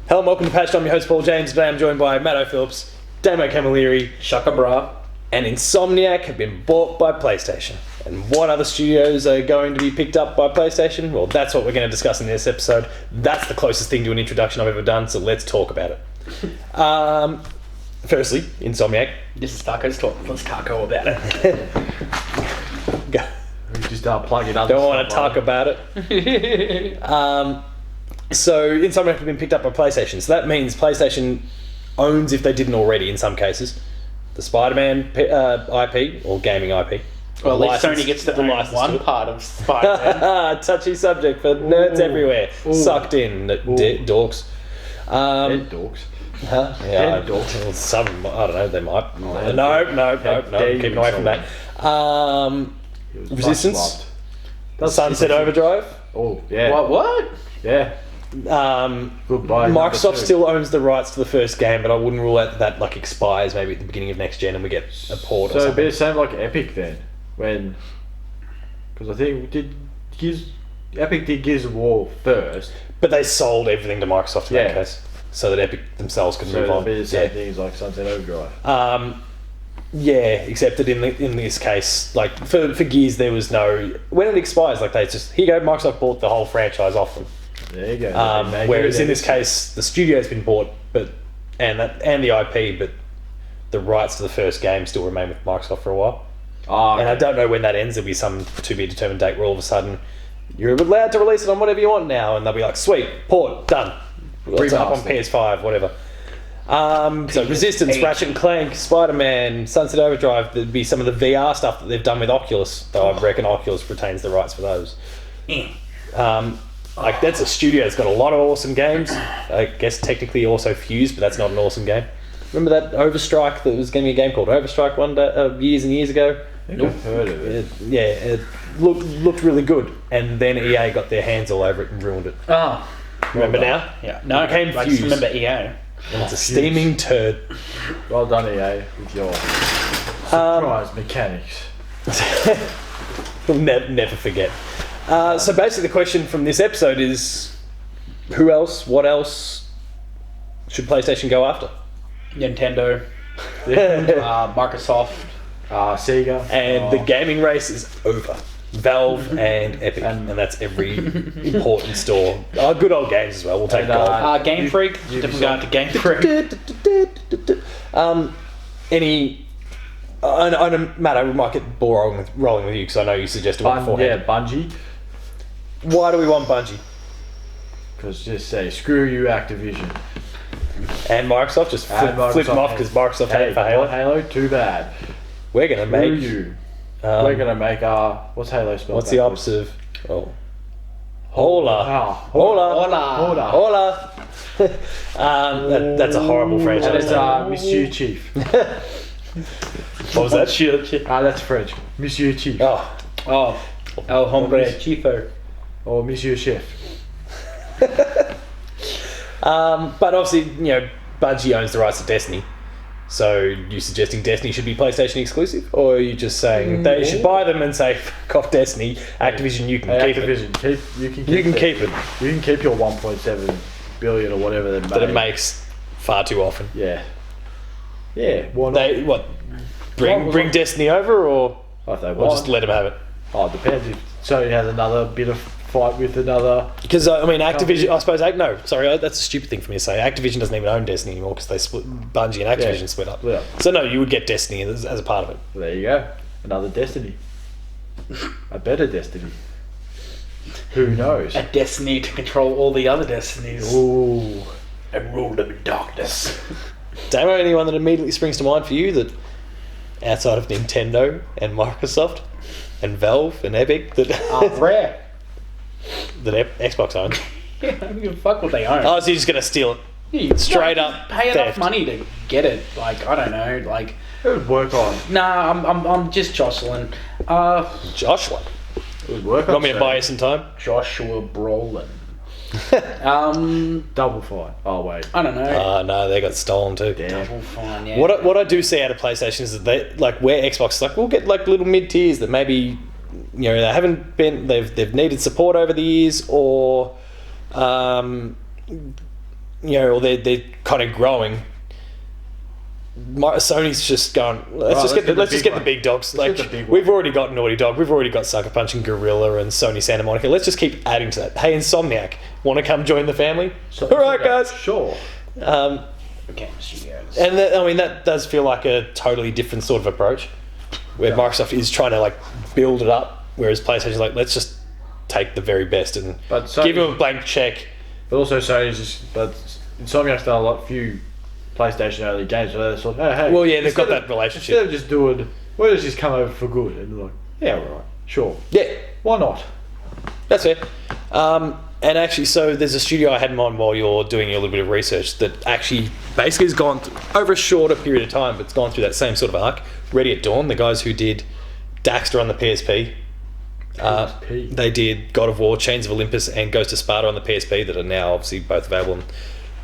Hello and welcome to Patched. I'm your host Paul James. Today I'm joined by Matto Phillips, Damo Camilleri, Shaka bra. and Insomniac have been bought by PlayStation. And what other studios are going to be picked up by PlayStation? Well, that's what we're going to discuss in this episode. That's the closest thing to an introduction I've ever done, so let's talk about it. Firstly, Insomniac. This is Taco's talk. Let's taco about it. Go. We just plug it up. Don't want to talk about it. So Insomniac have been picked up by PlayStation. So that means PlayStation owns, if they didn't already in some cases, the Spider-Man IP or gaming IP. Well, at least Sony gets to own one part of Spider-Man. Touchy subject for nerds everywhere. Sucked in, dorks. Dead dorks. Huh? Yeah, well, some, I don't know, they might. No, keeping away from that. Resistance. Sunset Overdrive. Oh, yeah. What? Yeah. Goodbye. Microsoft still owns the rights to the first game, but I wouldn't rule out that like expires maybe at the beginning of next gen and we get a port or So it'd be something. the same like Epic then, because I think Epic did Gears of War first. But they sold everything to Microsoft in that case, so that Epic themselves could move on. So it'd be the same thing as like Sunset Overdrive. Yeah, except that in this case, like for Gears, there was no when it expires. Like they just here you go, Microsoft bought the whole franchise off them. There you go. Whereas in this case, the studio's been bought, and the IP, but the rights to the first game still remain with Microsoft for a while. Okay. And I don't know when that ends. There'll be some to be determined date where all of a sudden you're allowed to release it on whatever you want now, and they'll be like, "Sweet, port done, it's up on PS5, whatever." So Resistance, Ratchet and Clank, Spider-Man, Sunset Overdrive. There'd be some of the VR stuff that they've done with Oculus, though I reckon Oculus retains the rights for those. Like that's a studio that's got a lot of awesome games. I guess technically also Fuse, but that's not an awesome game. Remember that Overstrike that was going to be a game called Overstrike one day, years and years ago? I think I've heard of it. It looked really good, and then EA got their hands all over it and ruined it. Oh. Remember now? Yeah. No, It became I Fuse. just remember EA. And it's a steaming turd. Well done, EA, with your surprise mechanics. We'll never forget. So basically the question from this episode is, who else, what else should PlayStation go after? Nintendo. Microsoft. Sega. And the gaming race is over. Valve and Epic, and that's every important store. Good old games as well. We'll take gold. Game Freak. Definitely going to Game Freak. I know, Matt, we might get the ball rolling with you because I know you suggested one beforehand. Yeah, Bungie. Why do we want Bungie? Because just say, screw you, Activision. And Microsoft? Just flip them off because Microsoft had it for Halo? Halo, too bad. We're going to make... you. We're going to make what's Halo spelled? What's the opposite of... Oh. Hola. Hola. That's a horrible franchise. That's Monsieur Chief. What was that? That's French. Monsieur Chief. El Hombre Chifo. Or Monsieur Chef. But obviously, Bungie owns the rights to Destiny. So you suggesting Destiny should be PlayStation exclusive? Or are you just saying they should buy them and say, fuck off Destiny, Activision, you can keep it. You can keep it. You can keep your 1.7 billion or whatever that it makes far too often. Yeah. Yeah. Why not? Bring Destiny over or just let them have it? Oh, it depends if Sony has another bit of fight with another... Because, Activision... I suppose... No, sorry, that's a stupid thing for me to say. Activision doesn't even own Destiny anymore because they split... Bungie and Activision split up. Yeah. So, no, you would get Destiny as a part of it. Well, there you go. Another Destiny. A better Destiny. Who knows? A Destiny to control all the other Destinies. Ooh. And rule them in darkness. Damo, anyone that immediately springs to mind for you that... outside of Nintendo and Microsoft and Valve and Epic that... Rare. that Xbox owns. Yeah, I don't give a fuck what they own. Oh, so you're just going to steal it? Straight up pay theft. enough money to get it. Like, I don't know. Like, It would work on. nah, I'm just jostling. Joshua. It would work You on. want me to buy you some time? Joshua Brolin. Double Fine. Oh, wait. I don't know. No, they got stolen too. Damn. Double Fine, yeah. What I do see out of PlayStation is that they like where Xbox is like we'll get like little mid tiers that maybe they haven't been they've needed support over the years or or they're kind of growing. Sony's just going. Let's just get the big dogs. We've already got Naughty Dog. We've already got Sucker Punch and Gorilla and Sony Santa Monica. Let's just keep adding to that. Hey, Insomniac, want to come join the family? All right, guys. Sure. Okay, and that does feel like a totally different sort of approach, where Microsoft is trying to build it up, whereas PlayStation's let's just take the very best and give them a blank check. But also Sony's Insomniac's done a few PlayStation early games where they thought, hey. Well, yeah, they've got that relationship. Instead of just doing, why don't you just come over for good? And they're like, yeah, all right, sure. Yeah. Why not? That's fair. And actually, so there's a studio I had in mind while you're doing a little bit of research that actually basically has gone over a shorter period of time, but it's gone through that same sort of arc. Ready at Dawn, the guys who did Daxter on the PSP. They did God of War, Chains of Olympus, and Ghost of Sparta on the PSP that are now obviously both available on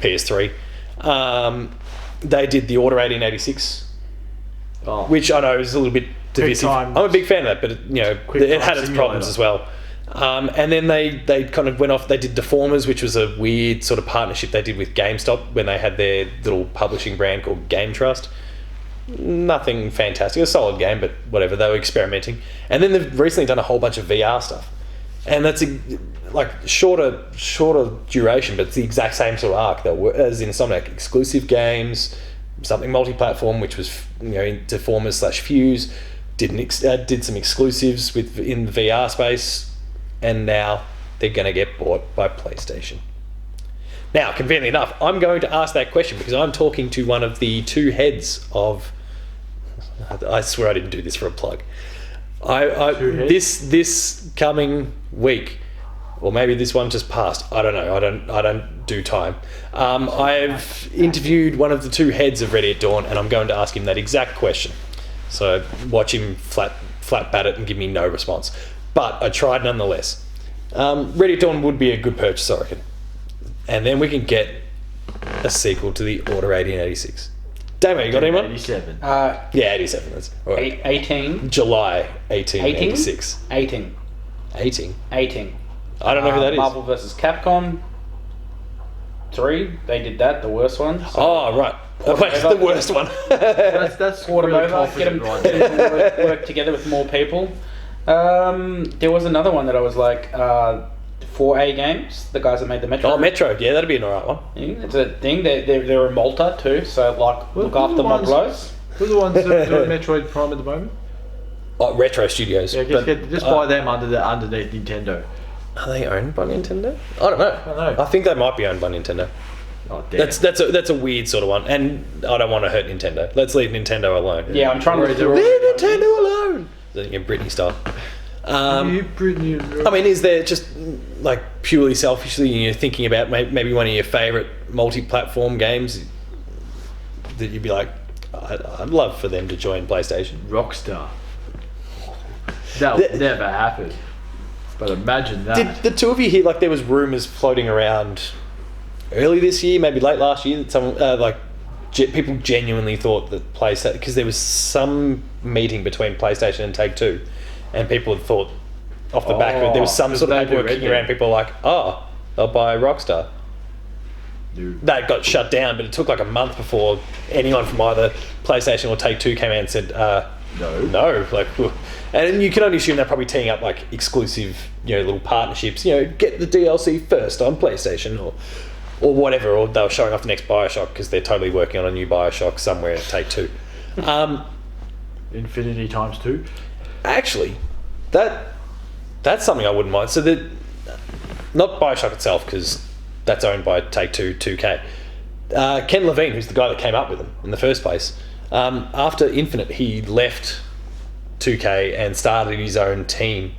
PS3. They did the Order 1886, which I know is a little bit divisive. I'm a big fan of that, but it had its problems as well. And then they kind of went off. They did Deformers, which was a weird sort of partnership they did with GameStop when they had their little publishing brand called Game Trust. Nothing fantastic, a solid game, but whatever. They were experimenting, and then they've recently done a whole bunch of VR stuff, and that's shorter duration, but it's the exact same sort of arc as Insomniac. Exclusive games, something multi-platform, which was Deformers / Fuse. Did some exclusives in the VR space. And now they're going to get bought by PlayStation. Now, conveniently enough, I'm going to ask that question because I'm talking to one of the two heads of... I swear I didn't do this for a plug. This coming week, or maybe this one just passed. I don't know. I don't do time. I've interviewed one of the two heads of Ready at Dawn, and I'm going to ask him that exact question. So watch him flat bat it and give me no response. But I tried nonetheless. Ready at Dawn would be a good purchase, I reckon. And then we can get a sequel to the Order 1886. Damo, you got anyone? 87. Yeah, 87. That's right. 18. July 1886. 18. 18? 18. I don't know who that is. Marvel vs. Capcom 3. They did that, the worst one. So oh, right. Wait, the worst one. that's Port really them over, get them to work together with more people. There was another one that I was like, 4A Games, the guys that made the Metro. Oh, Metro, yeah, that'd be an alright one. Yeah, it's a thing. They're in Malta too, so look after my blows. Who are the ones that are doing Metroid Prime at the moment? Oh, Retro Studios. Yeah, just buy them underneath Nintendo. Are they owned by Nintendo? I don't know. I think they might be owned by Nintendo. Oh, damn. That's a weird sort of one, and I don't want to hurt Nintendo. Let's leave Nintendo alone. Yeah, I'm trying to leave Nintendo alone. Britney style. I mean, is there just purely selfishly, thinking about maybe one of your favourite multi-platform games that you'd be like, I'd love for them to join PlayStation? Rockstar. That would never happen. But imagine that. Did the two of you hear there was rumours floating around early this year, maybe late last year, that some people genuinely thought that PlayStation, because there was some meeting between PlayStation and Take-Two, and people had thought off the back of it, there was some sort of paperwork kicking around, people were like, they'll buy Rockstar. Dude. That got shut down, but it took a month before anyone from either PlayStation or Take-Two came out and said, no. And you can only assume they're probably teeing up exclusive, little partnerships, get the DLC first on PlayStation or whatever, or they were showing off the next Bioshock because they're totally working on a new Bioshock somewhere at Take-Two. Infinity times 2. Actually, that's something I wouldn't mind. So not Bioshock itself, because that's owned by Take-Two, 2K. Ken Levine, who's the guy that came up with them in the first place, after Infinite, he left 2K and started his own team,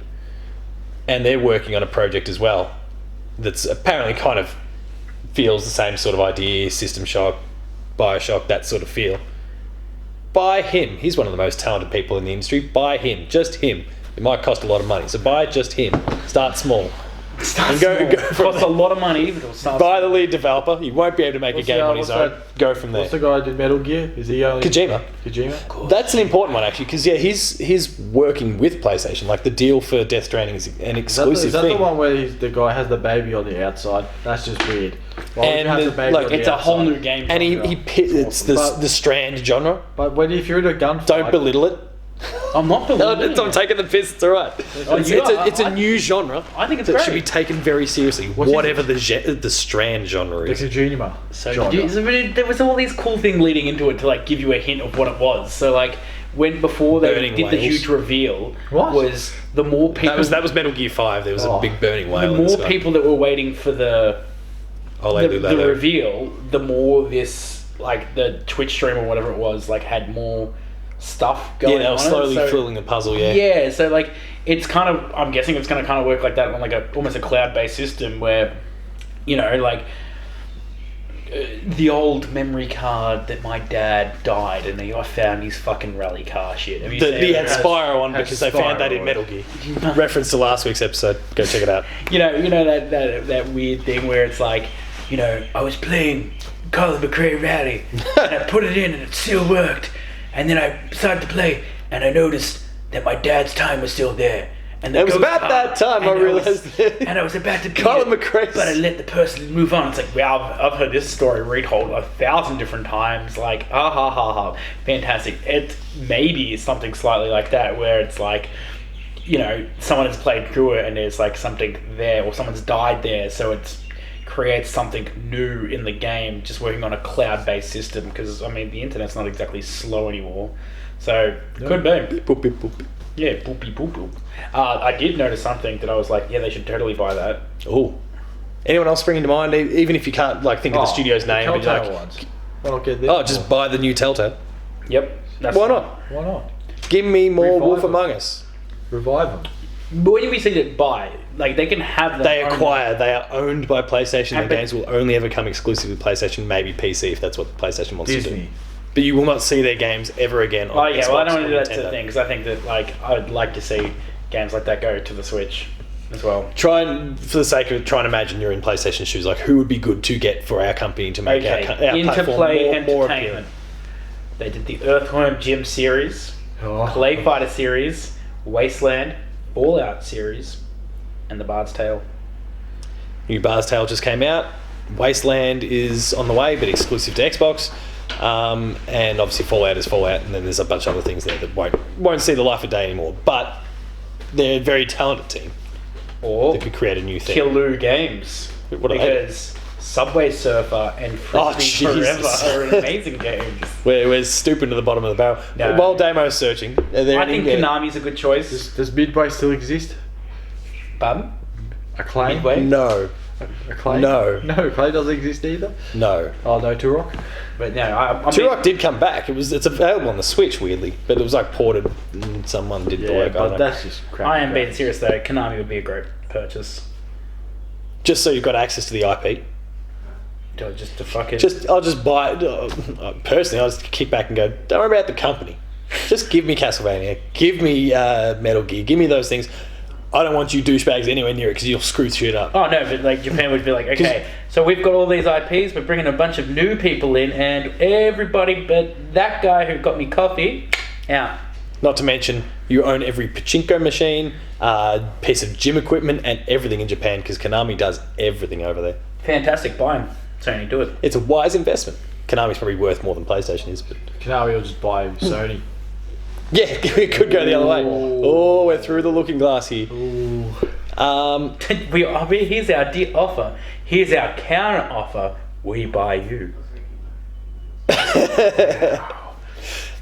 and they're working on a project as well that's apparently kind of feels the same sort of idea, System Shock, Bioshock, that sort of feel. Buy him. He's one of the most talented people in the industry. Buy him. Just him. It might cost a lot of money, so buy just him. Start small. And go from Costs a lot of money, but it'll start. buy the lead developer. He won't be able to make a game on his own. Go from there. What's the guy who did Metal Gear? Is he only Kojima. Kojima? That's an important one actually, because he's working with PlayStation. Like the deal for Death Stranding is an exclusive Is that thing. the one where the guy has the baby on the outside? That's just weird. Why would you have the baby like, on the It's a whole outside? new game. And genre. it's the Strand genre. But if you're in a gunfight, Don't belittle it. I'm not believing. I'm taking the piss. It's all right. Oh, It's a new genre. I think it's that great. should be taken very seriously. What's whatever the Strand genre the is. Kojima. So genre. there was all these cool things leading into it to like give you a hint of what it was. So like before they Burning did the whales. huge reveal, What? was the more people, That was Metal Gear 5. There was a Oh. big burning the whale. in the more sky. people that were waiting for the Later. reveal, the more this like the Twitch stream or whatever it was like had more stuff going Yeah, they were on. slowly so, filling the puzzle. Yeah. Yeah, so like it's kind of I'm guessing it's going to kind of work like that on like almost a cloud-based system where like the old memory card that my dad died and I found his fucking rally car shit. Have you seen The it? Spyro one, has because they found that in Spyro. Metal Gear. Reference to last week's episode. Go check it out. You know that weird thing where it's like, I was playing Colin McRae Rally and I put it in and it still worked, and then I started to play and I noticed that my dad's time was still there. And It was ghost about card, that time I and realised. and I was about to beat Colin it, McRae. but I let the person move on. It's like, wow, I've heard this story retold 1,000 different times. Like, ha, fantastic. It maybe is something slightly like that, where it's like, someone has played through it and there's like something there, or someone's died there, so it creates something new in the game, just working on a cloud-based system. Because the internet's not exactly slow anymore, so could be. Boop, boop, boop. Yeah, boopy boop boop. I did notice something that I was like, yeah, they should totally buy that. Oh. Anyone else springing to mind? Even if you can't think of the studio's name, but you're Telltale like, ones. Why not get this? just buy the new Telltale. Yep. That's Why not? Why not? Give me more Revive Wolf them. Among Us. Revive them. But when we say that buy, like they can have them. They own- acquire. They are owned by PlayStation. And Their games will only ever come exclusively to PlayStation, maybe PC if that's what PlayStation wants to do. Disney. But you will not see their games ever again on Oh yeah, Xbox well I don't want or to do that to Nintendo. the thing, because I think that I'd like to see games like that go to the Switch as well. Try and, for the sake of it, try and imagine you're in PlayStation shoes. Like, who would be good to get for our company to make our platform Interplay more Entertainment. appealing? They did the Earthworm Jim series, Oh. Clay Fighter series, Wasteland, Fallout series, and the Bard's Tale. New Bard's Tale just came out. Wasteland is on the way, but exclusive to Xbox. And obviously Fallout is Fallout, and then there's a bunch of other things there that won't see the light of day anymore. But they're a very talented team Or that could create a new thing. Killoo Games. What are they? Because Subway Surfer and Frisbee Forever Jesus. are amazing games. We're stooping to the bottom of the barrel. No. While Damo's searching, are there I any, think Konami's a good choice. Does Midway still exist? Pardon? Acclaim? Midway? No, Acclaim? No. No, Acclaim doesn't exist either. no. Oh, no, Turok? But no, I mean, Turok did come back. It's available on the Switch, weirdly, but it was like ported and someone did the Yeah, work. I don't but know. that's just crap. I am being serious though. Konami would be a great purchase. Just so you've got access to the IP. Just to fucking. I'll just buy it. Personally, I'll just kick back and go, don't worry about the company. Just give me Castlevania. Give me Metal Gear. Give me those things. I don't want you douchebags anywhere near it because you'll screw shit up. Oh no, but like Japan would be like, okay, so we've got all these IPs, we're bringing a bunch of new people in, and everybody but that guy who got me coffee, out. Not to mention, you own every pachinko machine, piece of gym equipment, and everything in Japan because Konami does everything over there. Fantastic, buy him. Sony, do it. It's a wise investment. Konami's probably worth more than PlayStation is, but Konami will just buy Sony. yeah, it could go the other way. Oh, we're through the looking glass here. Ooh. Here's our offer. Here's our counter offer. We buy you.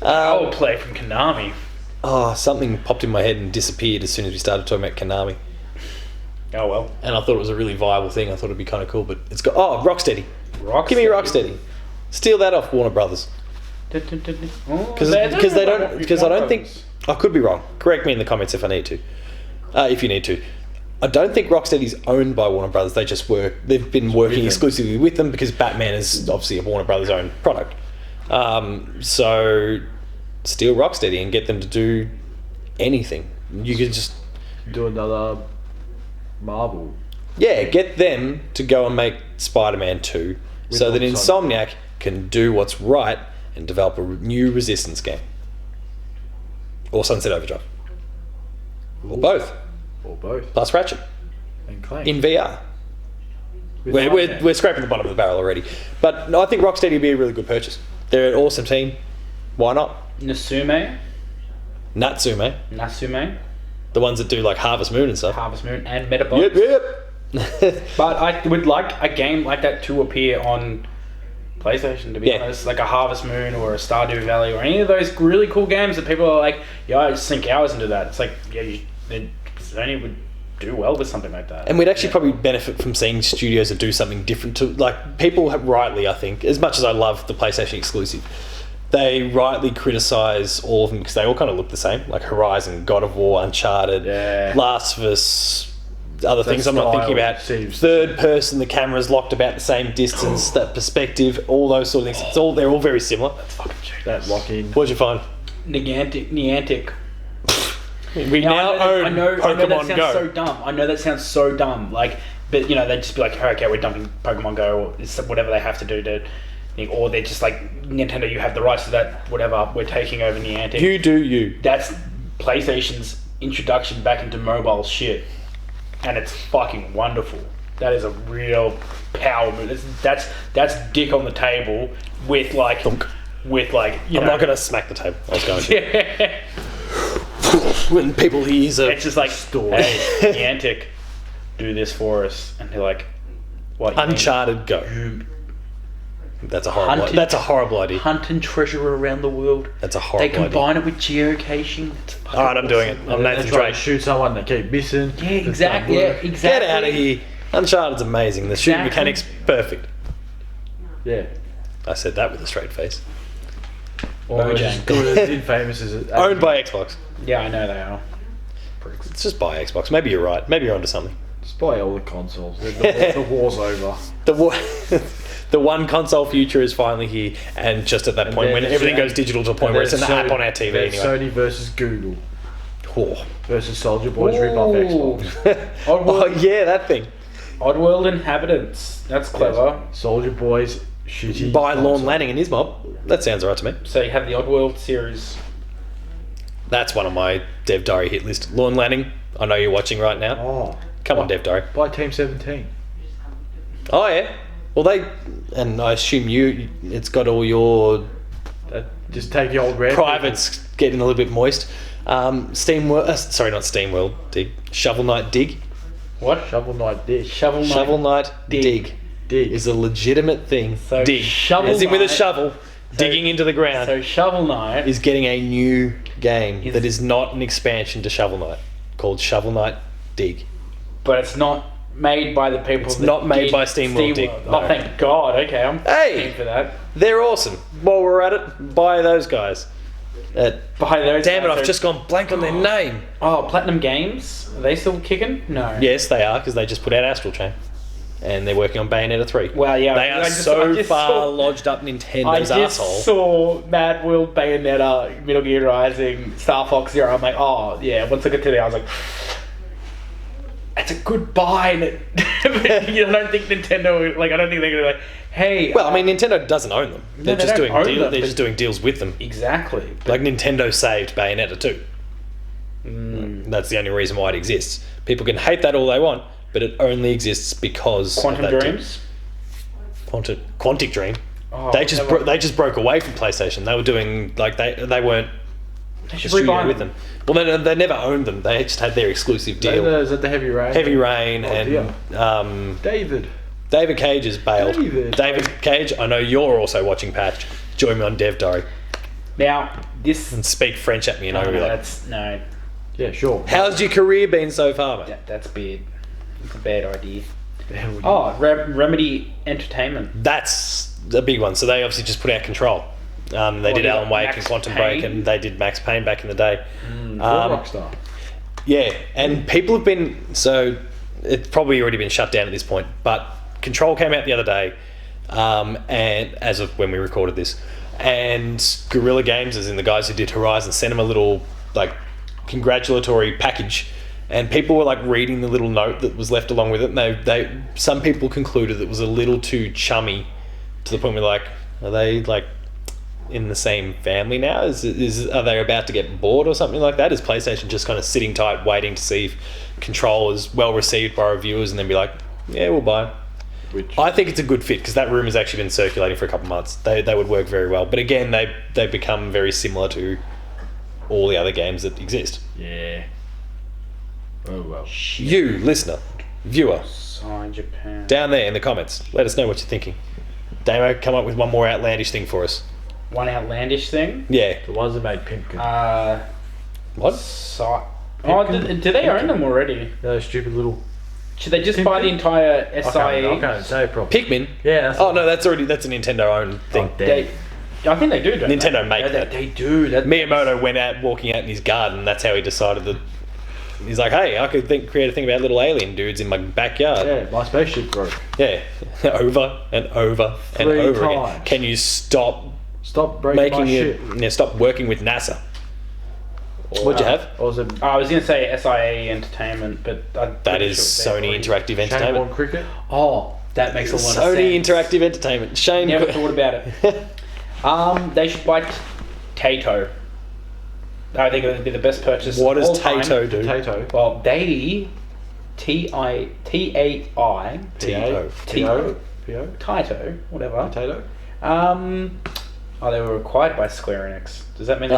I will play from Konami. Oh, something popped in my head and disappeared as soon as we started talking about Konami. Oh well. And I thought it was a really viable thing. I thought it'd be kind of cool, but it's got Rocksteady. Rocksteady. Give me Rocksteady. Steal that off Warner Brothers. Because I don't think I could be wrong. Correct me in the comments if I need to. If you need to. I don't think Rocksteady's owned by Warner Brothers. They've been working exclusively with them because Batman is obviously a Warner Brothers owned product. So steal Rocksteady and get them to do anything. You could just Do another Marvel. Yeah, get them to go and make Spider-Man 2 so that Insomniac can do what's right and develop a new Resistance game. Or Sunset Overdrive. Or both. Or both. Plus Ratchet. And Clank. In VR. We're scraping the bottom of the barrel already. But no, I think Rocksteady would be a really good purchase. They're an awesome team. Why not? Natsume. The ones that do like Harvest Moon and stuff. Harvest Moon and Metabots. Yep. But I would like a game like that to appear on PlayStation, to be honest. Like a Harvest Moon or a Stardew Valley or any of those really cool games that people are like, yeah, I just sink hours into that. It's like, yeah, Sony would do well with something like that. And we'd actually probably benefit from seeing studios that do something different to, like, people have rightly, I think, as much as I love the PlayStation exclusive, they rightly criticise all of them because they all kind of look the same, like Horizon, God of War, Uncharted, Last of Us, other things I'm not thinking about. Third person, the camera's locked about the same distance, that perspective, all those sort of things. They're all very similar. That's fucking genius. That lock-in. What'd you find? Niantic. We now own Pokemon Go. Go. So dumb. I know that sounds so dumb. Like, but you know, they'd just be like, okay, we're dumping Pokemon Go, or it's whatever they have to do to. Or they're just like, Nintendo, you have the rights to that, whatever, we're taking over Niantic. You do you. That's PlayStation's introduction back into mobile shit. And it's fucking wonderful. That is a real power move. That's dick on the table with like, Thunk. you know. I'm not going to smack the table. I was going to. Yeah. When people hear it's just like, hey, Niantic, do this for us. And they're like, what? Uncharted Go. That's a horrible idea. Hunt and treasure around the world. That's a horrible idea. They combine it with geocaching. Alright, I'm doing it. I'm Nathan Drake. Shoot someone, they keep missing. Yeah, exactly. Get out of here. Uncharted's amazing. The shooting mechanics, perfect. Yeah. I said that with a straight face. Almost as good as Infamous as it. Owned by Xbox. Yeah, I know they are. It's just by Xbox. Maybe you're right. Maybe you're onto something. Just buy all the consoles. The war's over. The one console future is finally here, and just at that point when everything goes digital to a point where it's an app on our TV anyway. Sony versus Google. Oh. Versus Soldier Boys rip off Xbox. Oh yeah, that thing. Oddworld Inhabitants. That's clever. Yes. Soldier Boys shitty. By Lorne Lanning and his mob. That sounds alright to me. So you have the Oddworld series. That's one of my Dev Diary hit list. Lorne Lanning, I know you're watching right now. Oh. Come on, Dev Diary. By Team 17. Oh yeah. Well, and I assume it's got all your just take the old red privates getting a little bit moist. Sorry, not SteamWorld Dig. Shovel Knight Dig. What? Shovel Knight Dig. Shovel Knight Dig. Dig is a legitimate thing. So dig. Shovel as in with a Knight, shovel, digging into the ground. So Shovel Knight is getting a new game that is not an expansion to Shovel Knight called Shovel Knight Dig. But it's not made by the people. It's not made by SteamWorld Dig. No. Oh, thank God. Okay, I'm paying for that. They're awesome. While we're at it, buy those guys. Damn it, I've just gone blank on their name. Oh, Platinum Games? Are they still kicking? No. Yes, they are, because they just put out Astral Chain. And they're working on Bayonetta 3. Well, yeah. They are so far lodged up Nintendo's arsehole. I just saw Mad World, Bayonetta, Metal Gear Rising, Star Fox Zero. I'm like, oh, yeah. Once I got to there, I was like, it's a good buy. But I don't think Nintendo, I don't think they're going to hey. Well, I mean, Nintendo doesn't own them. They're just doing deals with them. Exactly. Like Nintendo saved Bayonetta 2. That's the only reason why it exists. People can hate that all they want, but it only exists because Quantum of that Dreams? Quantic Dream. Oh, they just broke away from PlayStation. They were doing, they weren't distributing with them. Well, they never owned them. They just had their exclusive deal. Is that the Heavy Rain? Heavy Rain and... David Cage has bailed. David Cage, I know you're also watching Patch. Join me on Dev Diary. Now, this... And speak French at me and I'll be like... No. Yeah, sure. How's your career been so far, mate? That's bad. It's a bad idea. Oh, Remedy Entertainment. That's a big one. So they obviously just put out Control. They did Alan Wake and Quantum Break, and they did Max Payne back in the day. Rockstar. Yeah, and people have been... So it's probably already been shut down at this point, but Control came out the other day, and as of when we recorded this, and Guerrilla Games, as in the guys who did Horizon, sent them a little congratulatory package And people were like reading the little note that was left along with it, and some people concluded it was a little too chummy, to the point where like, are they like in the same family now? Are they about to get bored or something like that? Is PlayStation just kind of sitting tight, waiting to see if Control is well received by reviewers, and then be like, yeah, we'll buy it? I think it's a good fit, because that rumour has actually been circulating for a couple of months. They would work very well, but again, they become very similar to all the other games that exist. Yeah. Oh well. You, listener, viewer, Sign Japan. down there in the comments, let us know what you're thinking. Damo, come up with one more outlandish thing for us. One outlandish thing? Yeah. The ones that made Pimpkin. What? Do they own them already? Those stupid little. Should they just buy the entire SIE? I can't say properly. Pikmin? Yeah. That's That's a Nintendo owned thing. I think they do. Don't Nintendo they? make that. They do. Miyamoto went out walking out in his garden. That's how he decided that. He's like, hey, I could create a thing about little alien dudes in my backyard. Yeah, my spaceship broke. Yeah, over and over and 3 over times. again. Can you stop breaking my shit? Stop working with NASA? What'd you have? Or was it I was going to say SIA Entertainment, but that is Sony Interactive Shane Entertainment. Warne Cricket? Oh, that makes a lot of sense. Sony Interactive Entertainment. Shane. Never thought about it. They should buy Taito. I think it would be the best purchase. What does of all time. Taito do? Potato. Well, they T-I-T-A-I Taito. P.O. Taito, whatever. Potato. They were acquired by Square Enix. Does that mean?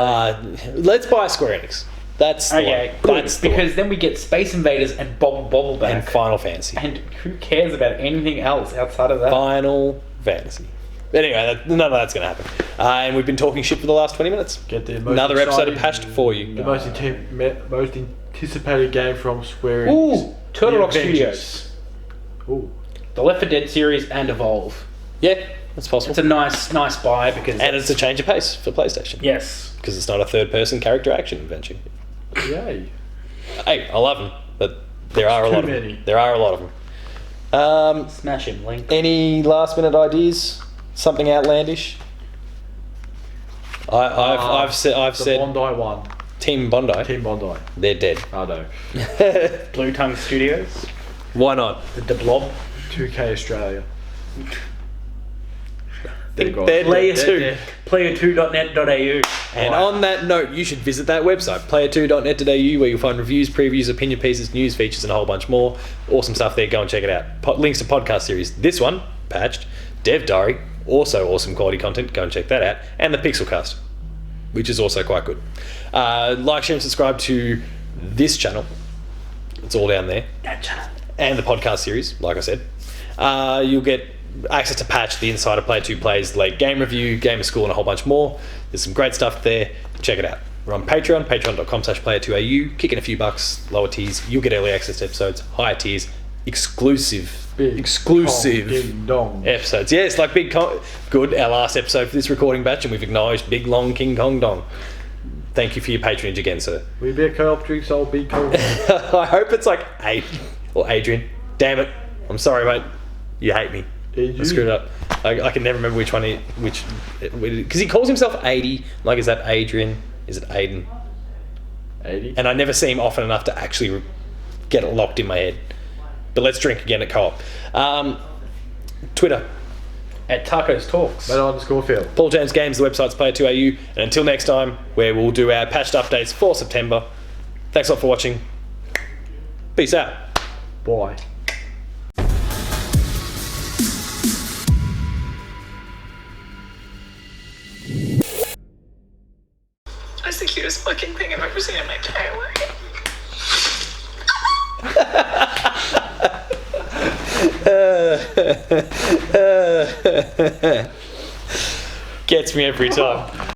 Let's buy Square Enix. That's the okay, one. good. That's the Because one. then we get Space Invaders and Bobble back. And Final Fantasy. And who cares about anything else outside of that? Final Fantasy. Anyway, none of that's going to happen. And we've been talking shit for the last 20 minutes. Get the most Another episode of exciting- Patched for you. The most anticipated game from Square Enix. Ooh, Turtle The Rock Avengers. Studios. Ooh. The Left 4 Dead series and Evolve. Yeah, that's possible. It's a nice buy because... And it's a change of pace for PlayStation. Yes. Because it's not a third-person character action adventure. Yay. Hey, I love them, but there are a lot of many. them. There are a lot of them. Smash him, Link. Any last-minute ideas? Something outlandish? I've said Bondi one. Team Bondi. Team Bondi. They're dead. I know. Blue Tongue Studios. Why not? The Blob. 2K Australia. They're Player dead. 2. Player2.net.au. And on that note, you should visit that website, player2.net.au, where you'll find reviews, previews, opinion pieces, news features, and a whole bunch more. Awesome stuff there. Go and check it out. Links to podcast series. This one, Patched, Dev Diary, also awesome quality content. Go and check that out. And the Pixelcast, which is also quite good. Like, share, and subscribe to this channel. It's all down there. That channel. And the podcast series, like I said. You'll get access to Patch, the Insider Player 2 Plays Late Game Review, Gamer School, and a whole bunch more. There's some great stuff there. Check it out. We're on Patreon, patreon.com/player2au. Kick in a few bucks, lower tiers. You'll get early access to episodes, higher tiers, exclusive Ding dong. episodes. Yeah, it's like good, our last episode for this recording batch, and we've acknowledged Big Long King Kong Dong. Thank you for your patronage again, sir. We be a co-op drinks old big co-op. I hope it's like or Adrian. Damn it. I'm sorry, mate. You hate me. I screwed up. I can never remember because he calls himself 80. Like, is that Adrian? Is it Aiden? 80. And I never see him often enough to actually get it locked in my head. But let's drink again at co-op. Twitter. At Tacos Talks. Matto_Phil. Paul James Games, the website's player2au. And until next time, where we'll do our patched updates for September. Thanks a lot for watching. Peace out. Bye. That's the cutest fucking thing I've ever seen in my entire life. Gets me every time.